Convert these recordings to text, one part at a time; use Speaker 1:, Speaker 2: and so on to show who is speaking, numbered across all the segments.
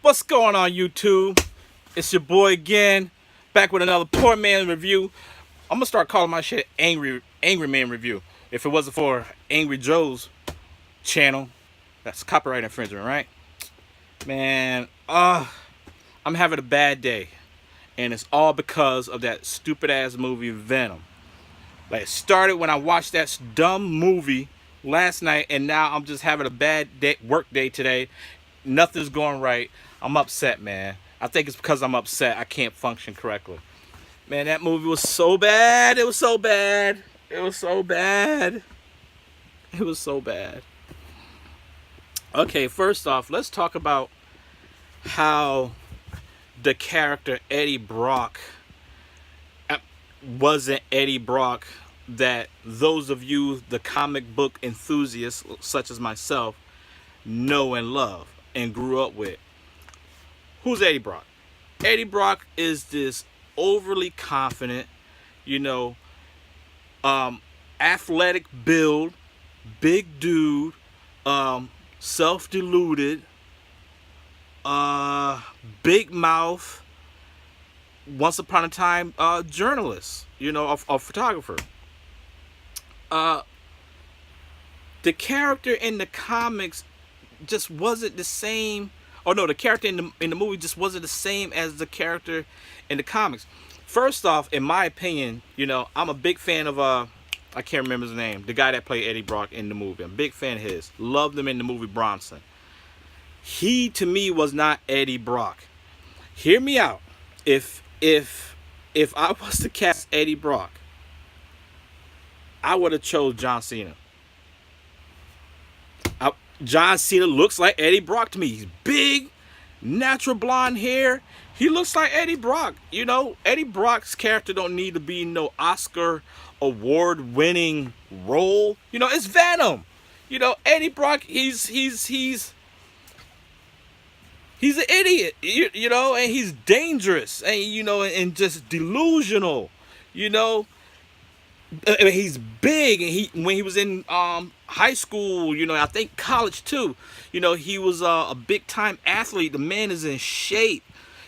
Speaker 1: What's going on, YouTube? It's your boy again, back with another Poor Man review. I'm gonna start calling my shit Angry Man review. If it wasn't for Angry Joe's channel, that's copyright infringement, right? Man, I'm having a bad day, and it's all because of that stupid ass movie Venom. Like, it started when I watched that dumb movie last night, and now I'm just having a bad day, work day today. Nothing's going right. I'm upset, man. I think it's because I'm upset I can't function correctly. Man, that movie was so bad. It was so bad. It was so bad. It was so bad. Okay, first off, let's talk about how the character Eddie Brock wasn't Eddie Brock that those of you, the comic book enthusiasts such as myself, know and love and grew up with. Who's Eddie Brock? Eddie Brock is this overly confident, you know, athletic build, big dude, self-deluded, big mouth, once upon a time journalist, you know, a photographer. The character in the comics just wasn't the same. Oh no, the character in the movie just wasn't the same as the character in the comics. First off, in my opinion, you know, I'm a big fan of I can't remember his name, the guy that played Eddie Brock in the movie. I'm a big fan of his. Loved him in the movie Bronson. He to me was not Eddie Brock. Hear me out. If I was to cast Eddie Brock, I would have chose John Cena. John Cena looks like Eddie Brock to me. He's big, natural blonde hair. He looks like Eddie Brock. You know, Eddie Brock's character don't need to be no Oscar award-winning role. You know, it's Venom. You know, Eddie Brock, he's an idiot. You know, and he's dangerous, and you know, and just delusional. You know, he's big, and when he was in high school, you know, I think college too, you know, he was a big time athlete. The man is in shape.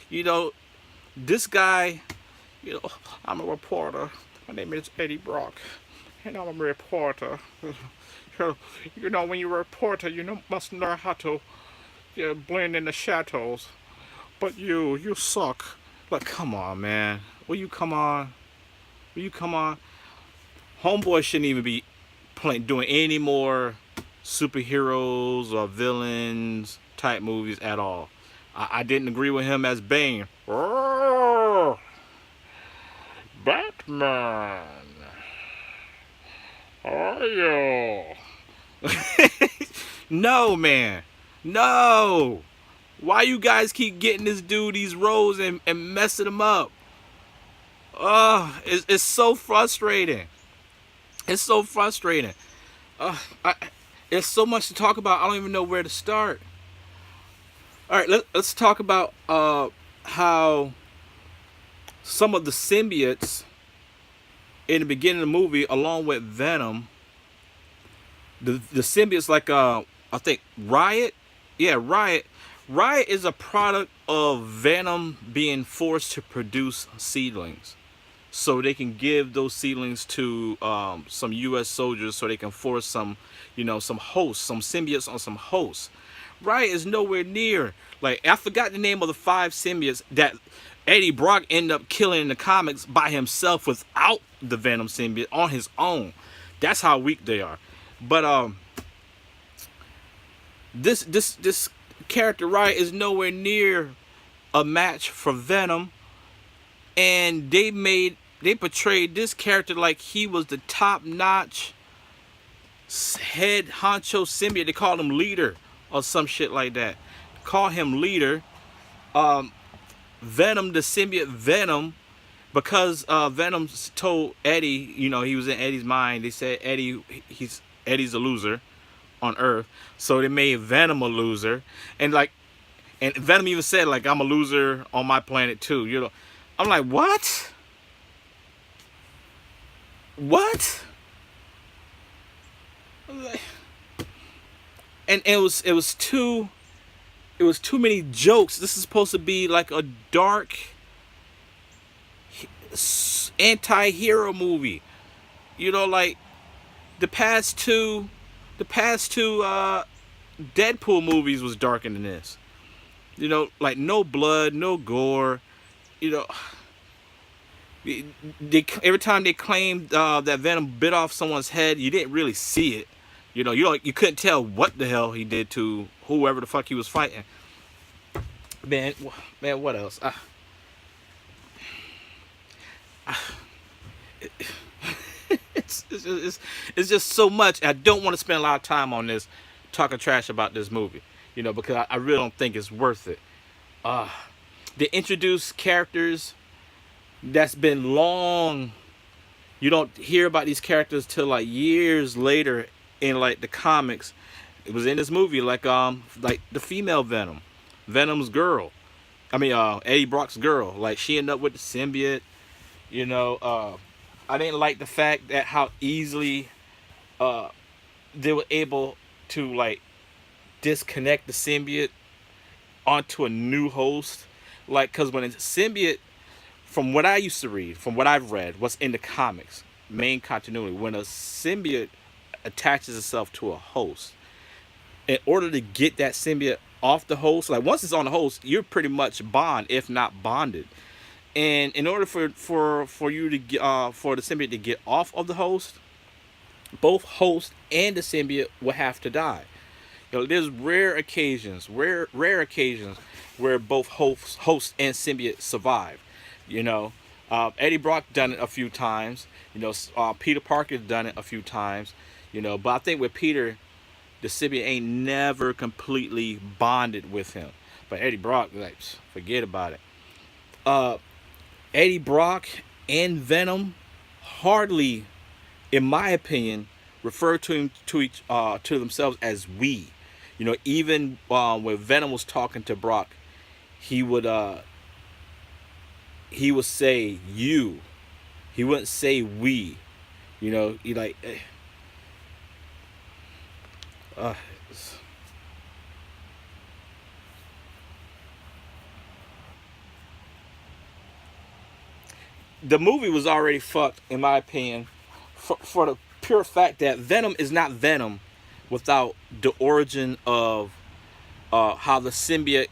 Speaker 1: You know, this guy, you know, I'm a reporter. My name is Eddie Brock, and I'm a reporter. You know, when you're a reporter, you must know how to blend in the shadows. But you suck. Like, come on, man. Will you come on? Will you come on? Homeboy shouldn't even be doing any more superheroes or villains type movies at all. I didn't agree with him as Bane. Oh, Batman. Are you? No, man. No. Why you guys keep getting this dude these roles and messing him up? It's so frustrating. It's so frustrating. There's so much to talk about. I don't even know where to start. All right, let's talk about how some of the symbiotes in the beginning of the movie, along with Venom, the symbiotes like I think Riot, yeah, Riot. Riot is a product of Venom being forced to produce seedlings, so they can give those seedlings to some U.S. soldiers, so they can force some, you know, some hosts, some symbiotes on some hosts. Riot is nowhere near. Like, I forgot the name of the 5 symbiotes that Eddie Brock ended up killing in the comics by himself without the Venom symbiote on his own. That's how weak they are. But this character Riot is nowhere near a match for Venom. And they portrayed this character like he was the top-notch head honcho symbiote. They called him leader or some shit like that. Call him leader. Venom, the symbiote Venom, because Venom told Eddie, you know, he was in Eddie's mind. They said Eddie's a loser on Earth, so they made Venom a loser, and Venom even said, like, I'm a loser on my planet too. You know, I'm like, what? What? And it was too it was too many jokes. This is supposed to be like a dark anti-hero movie. You know, like the past two, Deadpool movies was darker than this. You know, like no blood, no gore. You know, every time they claimed that Venom bit off someone's head, you didn't really see it. You know, you couldn't tell what the hell he did to whoever the fuck he was fighting. Man, what else? It's just so much. I don't want to spend a lot of time on this, talking trash about this movie. You know, because I really don't think it's worth it. They introduce characters that's been long. You don't hear about these characters till like years later in like the comics. It was in this movie, like the female Venom, Venom's girl. I mean, Eddie Brock's girl. Like she ended up with the symbiote. You know, I didn't like the fact that how easily they were able to like disconnect the symbiote onto a new host. Like, cause when a symbiote, from what I used to read, from what I've read, what's in the comics, main continuity, when a symbiote attaches itself to a host, in order to get that symbiote off the host, like once it's on the host, you're pretty much bond, if not bonded. And in order for you to get for the symbiote to get off of the host, both host and the symbiote will have to die. You know, there's rare occasions where both host and symbiote survive. You know, Eddie Brock done it a few times. You know, Peter Parker's done it a few times. You know, but I think with Peter, the symbiote ain't never completely bonded with him. But Eddie Brock, like, forget about it. Eddie Brock and Venom hardly, in my opinion, refer to themselves as we. You know, even when Venom was talking to Brock, he would say you. He wouldn't say we. You know, he like. The movie was already fucked, in my opinion, for the pure fact that Venom is not Venom without the origin of how the symbiote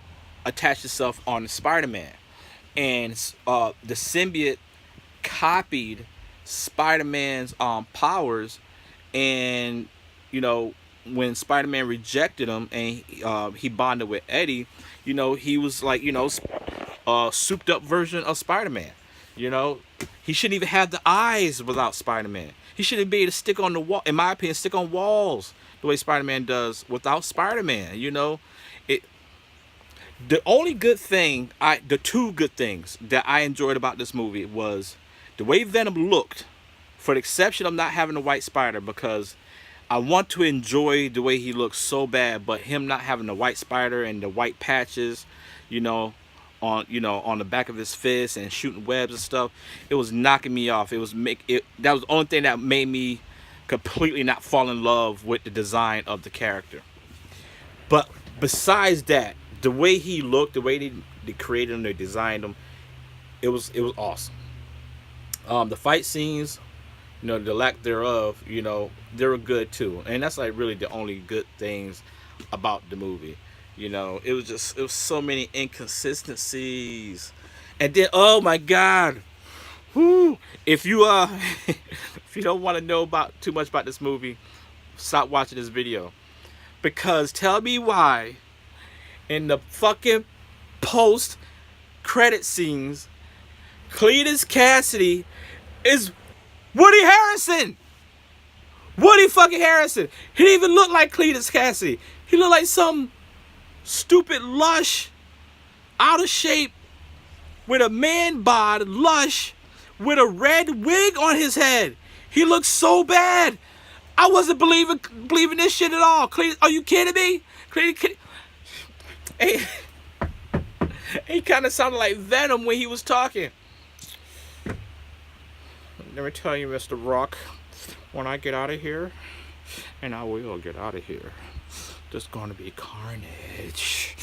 Speaker 1: attached itself on Spider-Man. And the symbiote copied Spider-Man's powers, and you know, when Spider-Man rejected him and he bonded with Eddie, you know, he was like, you know, a souped up version of Spider-Man. You know, he shouldn't even have the eyes without Spider-Man. He shouldn't be able to stick on the wall, in my opinion, stick on walls the way Spider-Man does without Spider-Man. You know, the only good thing, the two good things that I enjoyed about this movie was the way Venom looked, for the exception of not having the white spider, because I want to enjoy the way he looks so bad, but him not having the white spider and the white patches, you know, on the back of his fist and shooting webs and stuff, it was knocking me off. That was the only thing that made me completely not fall in love with the design of the character. But besides that, the way he looked, the way they created him, they designed him, it was awesome. The fight scenes, you know, the lack thereof, you know, they were good too, and that's like really the only good things about the movie. You know, it was so many inconsistencies, and then oh my god, whoo! If you if you don't want to know about too much about this movie, stop watching this video, because tell me why in the fucking post credit scenes, Cletus Cassidy is Woody Harrelson. Woody fucking Harrelson. He didn't even look like Cletus Cassidy. He looked like some stupid lush, out of shape, with a man bod, lush, with a red wig on his head. He looked so bad. I wasn't believing this shit at all. Cletus, are you kidding me? Cletus, he kind of sounded like Venom when he was talking. Let me tell you, Mr. Rock, when I get out of here, and I will get out of here, there's going to be carnage.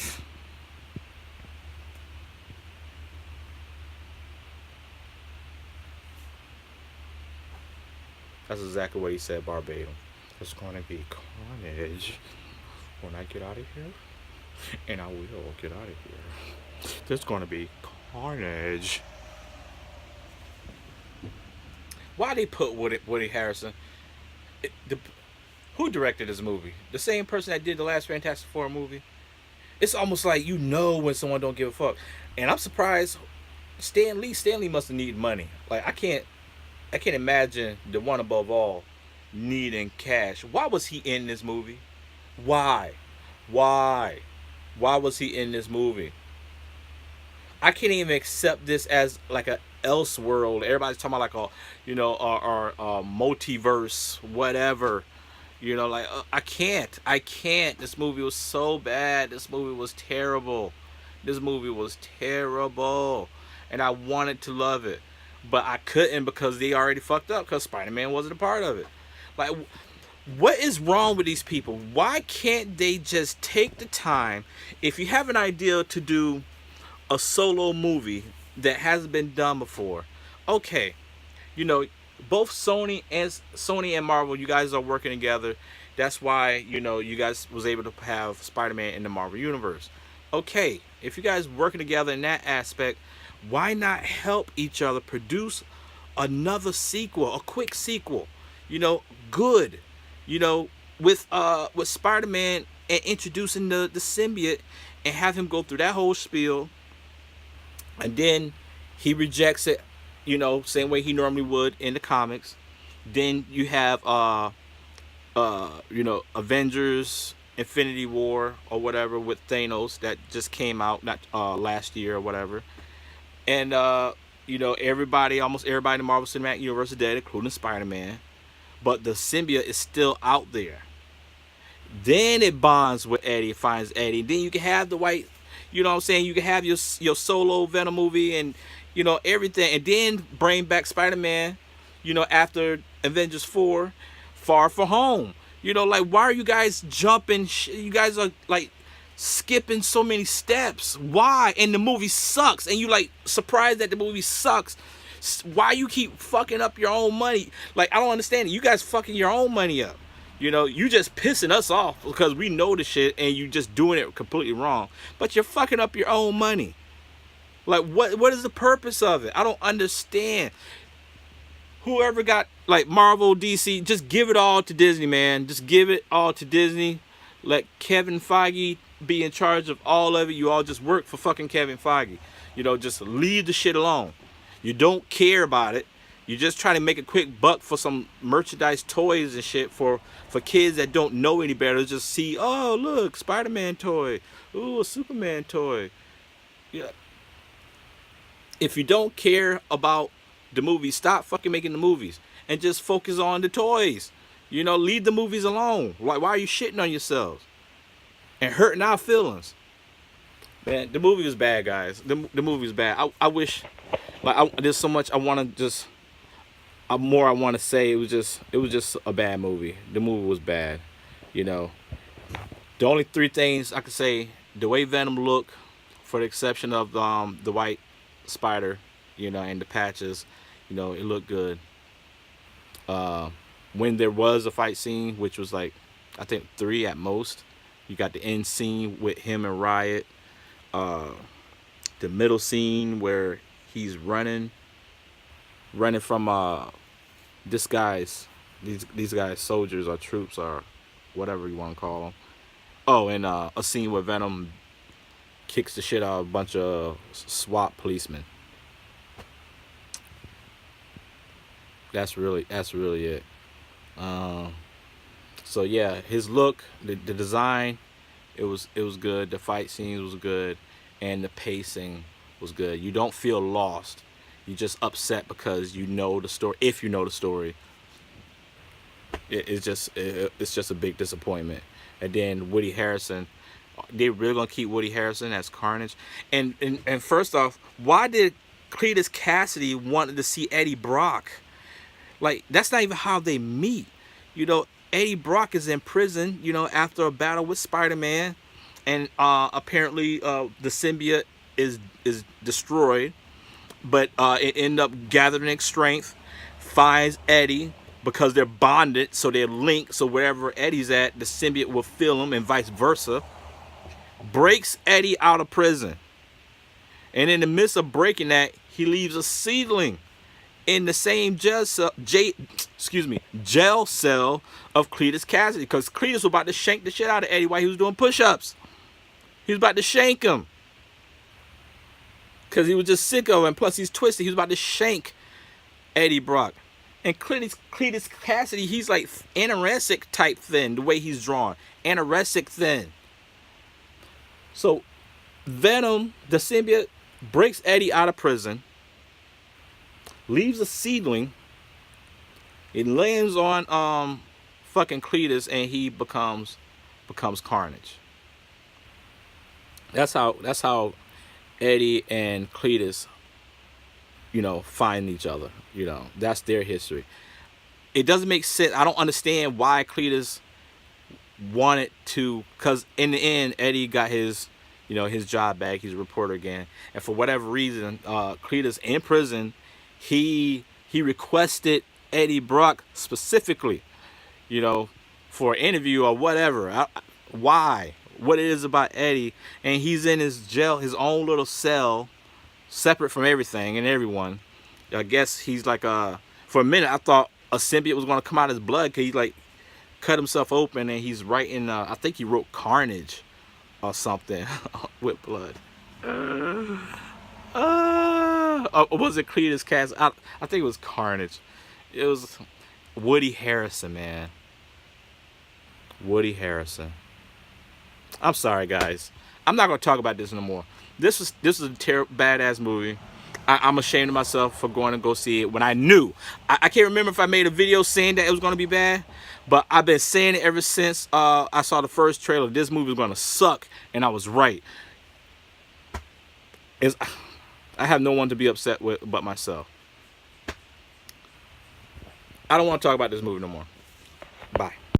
Speaker 1: That's exactly what he said verbatim. It's going to be carnage when I get out of here, and I will get out of here. There's going to be carnage. Why they put Woody Harrison? It, the, who directed this movie? The same person that did the last Fantastic Four movie. It's almost like you know when someone don't give a fuck, and I'm surprised. Stan Lee. Stan Lee must have needed money. Like I can't imagine the one above all needing cash. Why was he in this movie? Why? Why? Why was he in this movie? I can't even accept this as like a Elseworld. Everybody's talking about like a, or multiverse, whatever. Like I can't. I can't. This movie was so bad. This movie was terrible. This movie was terrible, and I wanted to love it, but I couldn't because they already fucked up. Because Spider-Man wasn't a part of it. Like, what is wrong with these people? Why can't they just take the time? If you have an idea to do a solo movie that hasn't been done before, okay, both Sony and Marvel, you guys are working together. That's why you guys was able to have Spider-Man in the Marvel universe. Okay, if you guys working together in that aspect, why not help each other produce another sequel, a quick sequel, good, with Spider-Man, and introducing the symbiote, and have him go through that whole spiel, and then he rejects it, same way he normally would in the comics. Then you have Avengers Infinity War or whatever with Thanos that just came out not last year or whatever. And almost everybody in the Marvel Cinematic Universe is dead, including Spider-Man. But the symbiote is still out there. Then it bonds with Eddie, finds Eddie. Then you can have the white, what I'm saying? You can have your solo Venom movie and, everything. And then bring back Spider-Man, after Avengers 4, Far From Home. Like, why are you guys jumping? You guys are, like, skipping so many steps. Why? And the movie sucks. And you, like, surprised that the movie sucks. Why you keep fucking up your own money? Like, I don't understand it. You guys fucking your own money up. You just pissing us off because we know the shit and you just doing it completely wrong. But you're fucking up your own money. Like, what is the purpose of it? I don't understand. Whoever got, like, Marvel, DC, just give it all to Disney, man. Just give it all to Disney. Let Kevin Feige be in charge of all of it. You all just work for fucking Kevin Feige. Just leave the shit alone. You don't care about it. You're just trying to make a quick buck for some merchandise, toys and shit for kids that don't know any better. Just see, oh, look, Spider-Man toy. Ooh, a Superman toy. Yeah. If you don't care about the movies, stop fucking making the movies and just focus on the toys. Leave the movies alone. Why are you shitting on yourselves and hurting our feelings? Man, the movie was bad, guys. The movie was bad. I wish, like, there's so much I want to just, more I want to say. It was just a bad movie. The movie was bad. The only three things I could say: the way Venom looked, for the exception of the white spider, and the patches, it looked good. When there was a fight scene, which was like, I think 3 at most, you got the end scene with him and Riot. The middle scene where he's running from these guys, soldiers or troops or whatever you want to call them. Oh, and a scene where Venom kicks the shit out of a bunch of SWAT policemen. That's really it. So yeah, his look, the design, it was good. The fight scenes was good, and the pacing was good. You don't feel lost. You're just upset because you know the story. If you know the story, it's just a big disappointment. And then Woody Harrison, they really gonna keep Woody Harrison as Carnage? And first off, why did Cletus Cassidy wanted to see Eddie Brock? Like, that's not even how they meet. Eddie Brock is in prison, after a battle with Spider-Man, and apparently the symbiote is destroyed, but it ended up gathering strength, finds Eddie, because they're bonded, so they're linked. So wherever Eddie's at, the symbiote will feel him, and vice versa. Breaks Eddie out of prison, and in the midst of breaking that, he leaves a seedling in the same jail cell of Cletus Cassidy, because Cletus was about to shank the shit out of Eddie while he was doing push-ups. He was about to shank him because he was just sick of him. Plus, he's twisted. He was about to shank Eddie Brock. And Cletus Cassidy, he's like anorexic type thin, the way he's drawn. Anorexic thin. So, Venom, the symbiote, breaks Eddie out of prison, leaves a seedling, it lands on fucking Cletus, and he becomes Carnage. That's how Eddie and Cletus, find each other. That's their history. It doesn't make sense. I don't understand why Cletus wanted to, because in the end, Eddie got his job back. He's a reporter again, and for whatever reason, Cletus in prison, he requested Eddie Brock specifically, for an interview or whatever. Why? What it is about Eddie, and he's in his jail, his own little cell, separate from everything and everyone. I guess he's like for a minute I thought a symbiote was going to come out of his blood, because he like cut himself open and he's writing, I think he wrote Carnage or something with blood. Was it Cletus Cassidy? I think it was Carnage. It was Woody Harrelson, man. Woody Harrelson. I'm sorry, guys. I'm not gonna talk about this no more. This is a badass movie. I'm ashamed of myself for going to go see it when I knew. I can't remember if I made a video saying that it was gonna be bad, but I've been saying it ever since I saw the first trailer. This movie was gonna suck, and I was right. I have no one to be upset with but myself. I don't want to talk about this movie no more.